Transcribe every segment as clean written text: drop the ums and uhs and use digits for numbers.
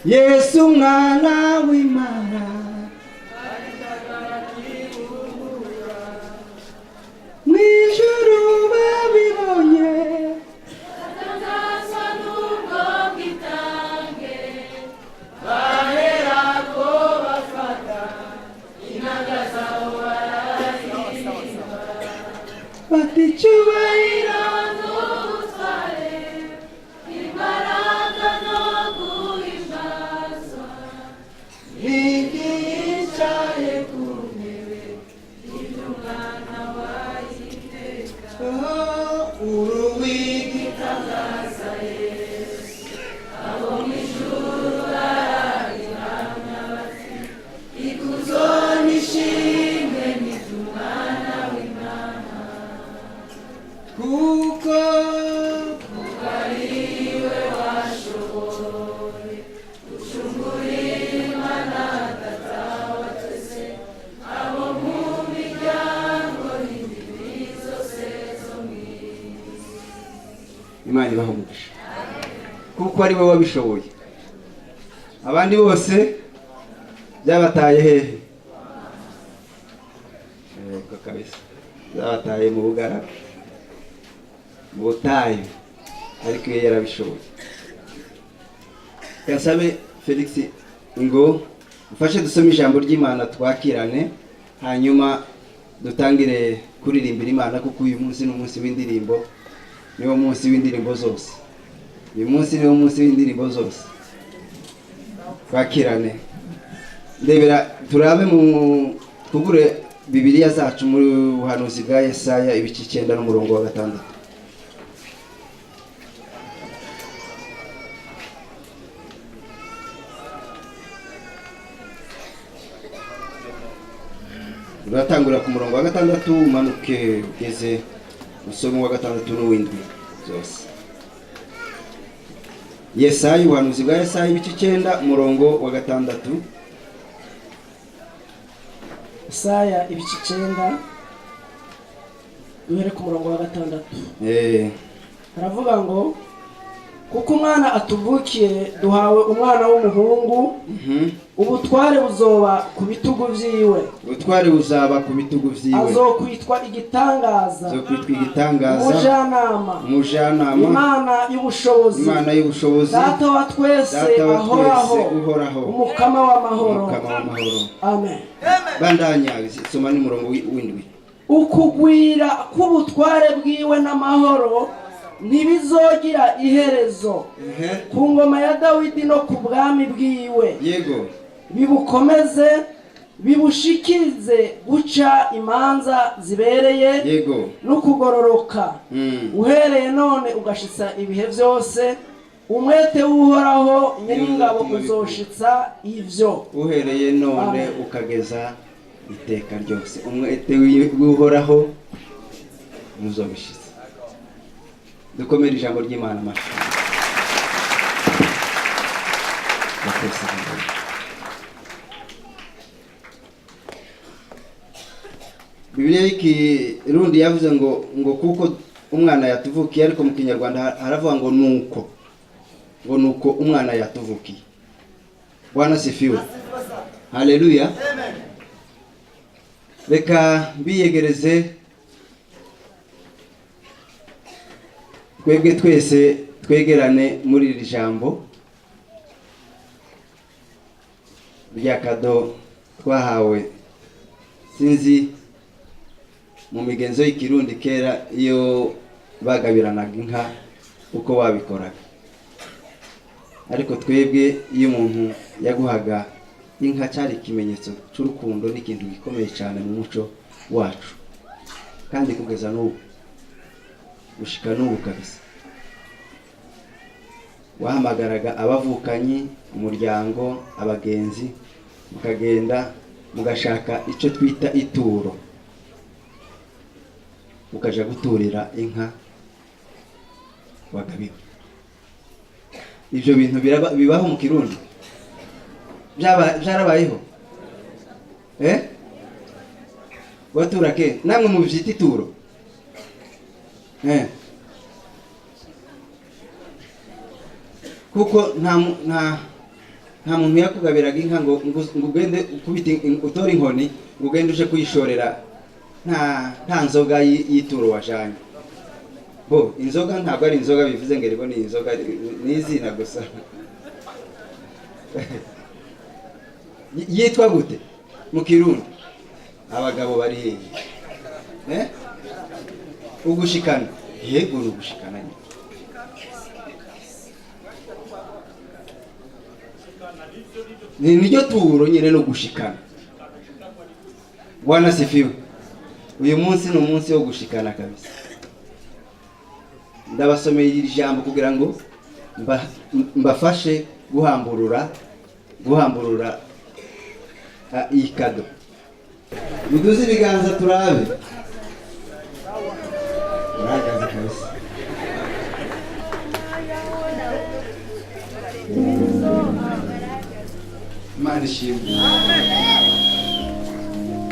Yesu mwana w'Imana mwijuru babibonye bati cyubahiro n'ubutware imbaraga no guhimbazwa yicaye ku ntebe y'umwana w'iteka uruwigitangaza Yesu abo mu ijuru bararimya bati ikuzo n'ishimwe n'iby'umwana w'Imana kuko ariwe washoboye gucungura Imana data wa twese abo mu miryango n'indimi zose zo mu isi. Imana ibahe umugisha kuko ariwe wabishoboye, abandi bose byabataye hehe? Yego kabisa, byabataye mu bugaragwa mu butayu, ariko iyo yarabishoboye. Gasabe Felix ngo ufashe dusome ijambo ry'Imana twakirane, hanyuma dutangire kuririmbira Imana, kuko uyu munsi ni umunsi w'indirimbo, niwo munsi w'indirimbo zose. Uyu munsi niwo munsi w'indirimbo zose. Twakirane, ndebera turabe mu twugure Bibiliya zacu muri ubuhanuzi bwa Yesaya ibice 9 n'umurongo wa 6. Uratangura ku murongo wa 6 umanuke ugeze usome wa 6 n'uw'indwi zose. Yesaya, ubuhanuzi bwa Yesaya ibice 9 umurongo wa 6. Yesaya ibice 9 duhere ku murongo wa 6. Haravuga ngo kuko umwana atuvukiye duhawe umwana w'umuhungu, ubutware buzoba ku bitugu vyiwe, ubutware buzaba ku bitugu vyiwe, azokwitwa igitangaza, umujanama, Imana y'ubushobozi, data wa twese ahoraho, umukama w'amahoro. Amen. Bandanya soma n'umurongo w'indwi. Ukugwira k'ubutware bwiwe n'amahoro ntibizogira iherezo ku ngoma ya Dawidi no ku bwami bwiwe. Yego. Bibukomeze bibushikirize guca imanza zibereye, yego, no kugororoka uhereye none ugashitsa ibihe byose. Umwete w'Uhoraho nyir'ingabo uzoshitsa ivyo, uhereye none ukageza iteka ryose. Umwete w'Uhoraho muzobishitsa. Dukomere ijambo ry'Imana amashi. Bibiliya y'Ikirundi yavuze ngo kuko umwana yatuvukiye, ariko mu Kinyarwanda haravuga ngo nuko umwana yatuvukiye. Bwana sifiwe. Haleluya. Amen. Reka biyegereze twebwe twese twegerane muri iri jambo rya kado twahawe. Sinzi mu migenzo y'Ikirundi kera iyo bagabiranaga inka uko wabikoraga, ariko twebwe iyo umuntu yaguhaga inka cyari ikimenyetso cy'urukundo n'ikintu gikomeye cyane mu muco wacu, kandi kugeza n'ubu gushika n'ubu kabisa. Wahamagaraga abavukanyi, umuryango, abagenzi, mukagenda mugashaka icyo twita ituro, ukaja guturira inka wagabiwe. Ibyo bintu bibaho mu Kirundi, byarabayeho. Watura ke namwe mu byita ituro. Kuko nta muntu yakugabiraga inka ngo ugende ukubita utore inkoni ngo ugende uje kuyishorera nta nzoga y'ituro wajanye. Bo inzoga ntabwo ari inzoga bivuze ngo rero ni inzoga ni izina gusa. Yitwa gute mu Kirundi? Abagabo bari ugushikana. Yego ugushikana ni niryo turo nyine no gushikana. Bwana sifiwe. Uyu munsi ni umunsi wo gushikana kabisa. Ndabasomeye iri jambo kugira ngo mbafashe guhamburura iyi kado. Muduze ibiganza turabe. Uragaze kabisa. Imana ishimwe.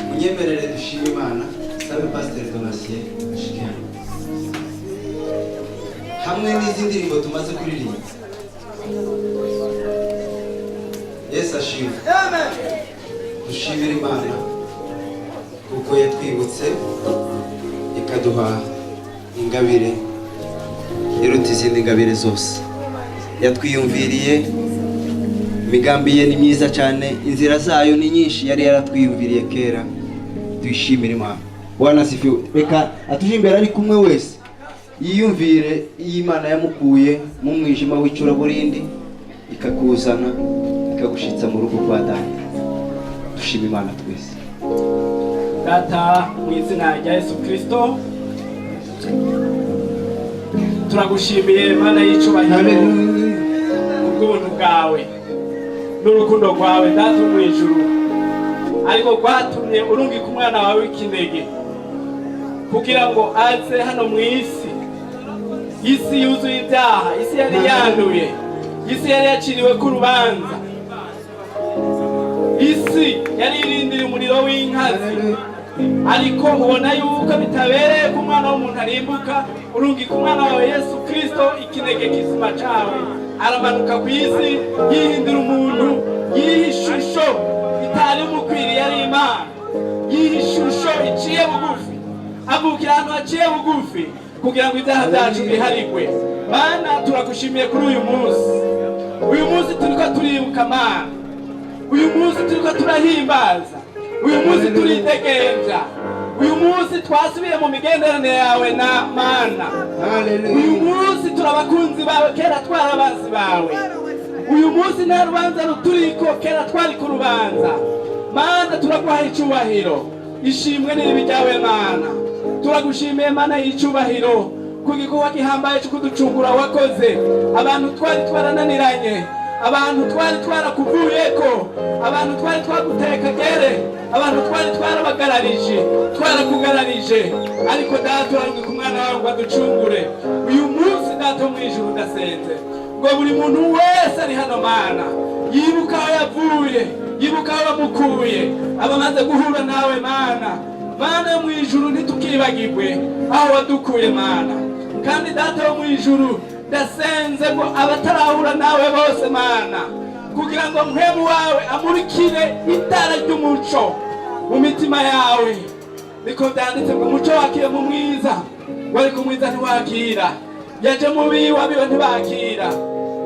Munyemerere dushime Imana. Sabe Pastor Donatien ashikira. Hamwe n'izindi ndirimbo tumaze kuririmba. Yesu ashimwe. Amen. Dushimire Imana kuko yatwibutse ikaduha ingabire iruta izindi ngabire zose. Yatwiyumviriye, imigambi ye ni myiza cyane, inzira zayo ni nyinshi, yari yaratwiyumviriye kera. Tuyishimire Imana. Bwana sifiwe. Reka atuje imbere ari kumwe wese yiyumvire Imana yamukuye mu mwijima w'icuraburindi ikakuzana ikagushitsa mu rugo kwa Data. Dushime Imana twese. Data mu izina rya Yesu Kristo turagushimiye Mana y'icubahiro ubw'ubuntu bwawe n'urukundo rwawe Data mu ijuru, ariko rwatumye urungika umwana wawe w'ikinege kugira ngo aze hano mu isi yuzuye ibyaha, isi yari yanduye, isi yari yaciriwe ku rubanza, isi yari irindiriye umuriro w'inkazi, ariko ubona yuko bitabereye ko umwana w'umuntu arimbuka. Urungika umwana wawe Yesu Kristo, ikinege kizima cawe, aramanuka ku isi yihindura umuntu, yihishusho itari mukwiriye ari Imana, yihishusho iciye bugufi, avukira ahantu haciye bugufi kugira ngo ibyaha byacu biharigwe. Mana turagushimiye kuri uyu munsi turiko turibuka Mana, uyu munsi turiko turahimbaza, uyu munsi turidegenja, uyu munsi twasubiye mu migenderanire yawe na Mana. Uyu munsi turabakunzi bawe, kera twarabazi bawe. Uyu munsi nta rubanza ruturiko, kera twari ku rubanza. Mana turaguha icubahiro, ishimwe n'iribi ryawe Mana. Turagushimiye Mana y'icubahiro ku gikorwa gihambaye cyo kuducungura wakoze. Abantu twari twarananiranye, abantu twari twarakuvuyeko, abantu twari twaguteka gere, abantu twari twarakugararije, ariko Data urarungika umwana wawe ngo aducungure. Uyu munsi Data wo mu ijuru ndasenze ngo buri muntu wese ari hano Mana yibuka aho yavuye, yibuka aho wamukuye, abamaze guhura nawe Mana. Mana yo mu ijuru ntitukibagirwe aho wadukuye Mana. Kandi Data wo mu ijuru ndasenze ngo abatarahura nawe bose Mana, kugira ngo mpemu wawe amurikire itara ry'umuco mu mitima yawe. Niko byanditse ngo umuco wakire mu mwiza, wari ku mwiza ntiwakira, yaje mu bibi wabiwe ntibakira.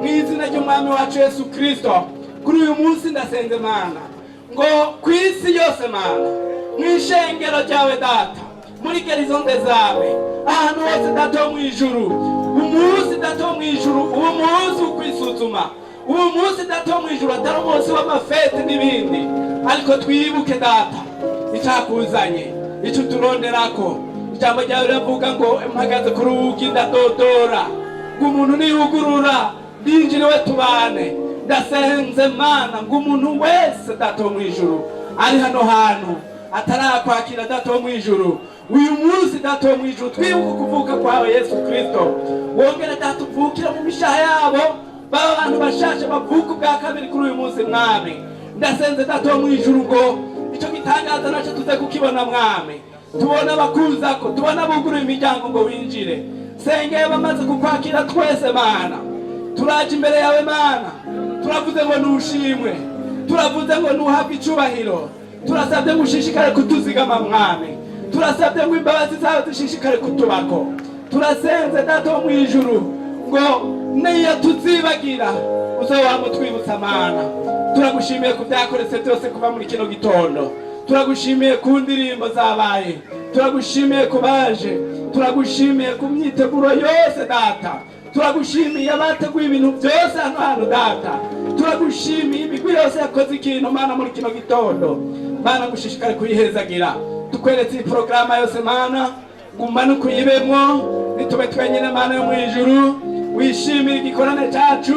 Mu izina ry'umwami wacu Yesu Kristo, kuri uyu munsi ndasenze Mana ngo ku isi yose Mana, mu ishengero ryawe Data, muri gerizonde zawe, ahantu hose Data wo mu ijuru, umunsi Data wo mu ijuru, uwo munsi ukwisuzuma, uwo munsi Data wo mu ijuru atari umunsi w'amafete n'ibindi, ariko twibuke Data icyakuzanye, icyo turonderako. Ijambo ryawe riravuga ngo mpagaze ku rugi ndadodora, ngo umuntu niyugurura ndinjiriwe tubane. Ndasenze Mana ngo umuntu wese Data wo mu ijuru ari hano hantu atarakwakira Data wo mu ijuru, uyu munsi Data wo mu ijuru twibuka kuvuka kwawe Yesu Kristo, wongere Data uvukira mu mishaha yabo, baba abantu bashashe bavuka ubwa kabiri kuri uyu munsi Mwami. Ndasenze Data wo mu ijuru ngo icyo gitangaza nacyo tuze kukibona Mwami, tubona bakuzako, tubona buguruye imiryango ngo winjire. Sengeye bamaze kukwakira twese Mana, turaje imbere yawe Mana, turavuze ngo nushimwe, turavuze ngo nuhabwe icubahiro, turasabye ngo ushishikare kutuzigama mwami, turasabye ngo imbabazi zawe zishishikare kutubako, turasenze data wo mwijuru ngo niyo tuzibagira uzoba mutwibutsa mana. Turagushimiye ku byakoretse byose kuva muri kino gitondo, turagushimiye ku ndirimbo zabaye, turagushimiye ku baje, turagushimiye ku myiteguro yose data, turagushimiye abateguye ibintu byose hano hantu data, turagushimiye imigwi yose yakoze ikintu mana muri kino gitondo mana, gushishikare kuyihezagira. Tukweretse iyi porogaramu yose mana, gumana ukuyibemwo, nitube twenyine mana yo mwijuru, wishimire igikorane cyacu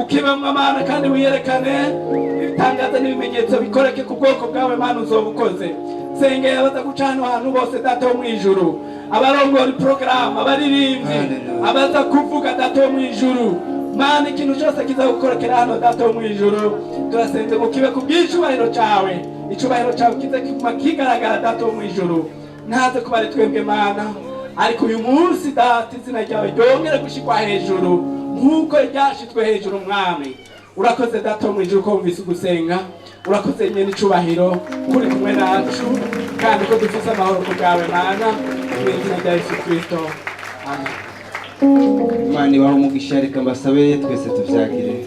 ukibemwa mana, kandi wiyerekane ibitangaza n'ibimenyetso bikoreke ku bwoko bwawe mana, uzoba ukoze. Sengeye abaza guca hano hantu bose data wo mwijuru, abarongora porogaramu, abaririmbyi, abaza kuvuga data wo mwijuru mana, ikintu cyose kiza gukorokera hano data wo mwijuru, turasenze ngo kibe ku bw'icubahiro cyawe, icubahiro cyawe kize kigaragara data wo mwijuru, ntaze kuba ari twebwe mana, ariko uyu munsi data izina ryawe ryongere gushikwa hejuru nk'uko ryashitswe hejuru mwami. Urakoze data wo mwijuru ko wumvise ugusenga, urakoze nyene icubahiro kuri kumwe nacu, kandi ko dufise amahoro ku bwawe mana, mu izina rya Yesu Kristo, amen. Imana ibahe umugisha, reka mbasabe twese tuvyagire.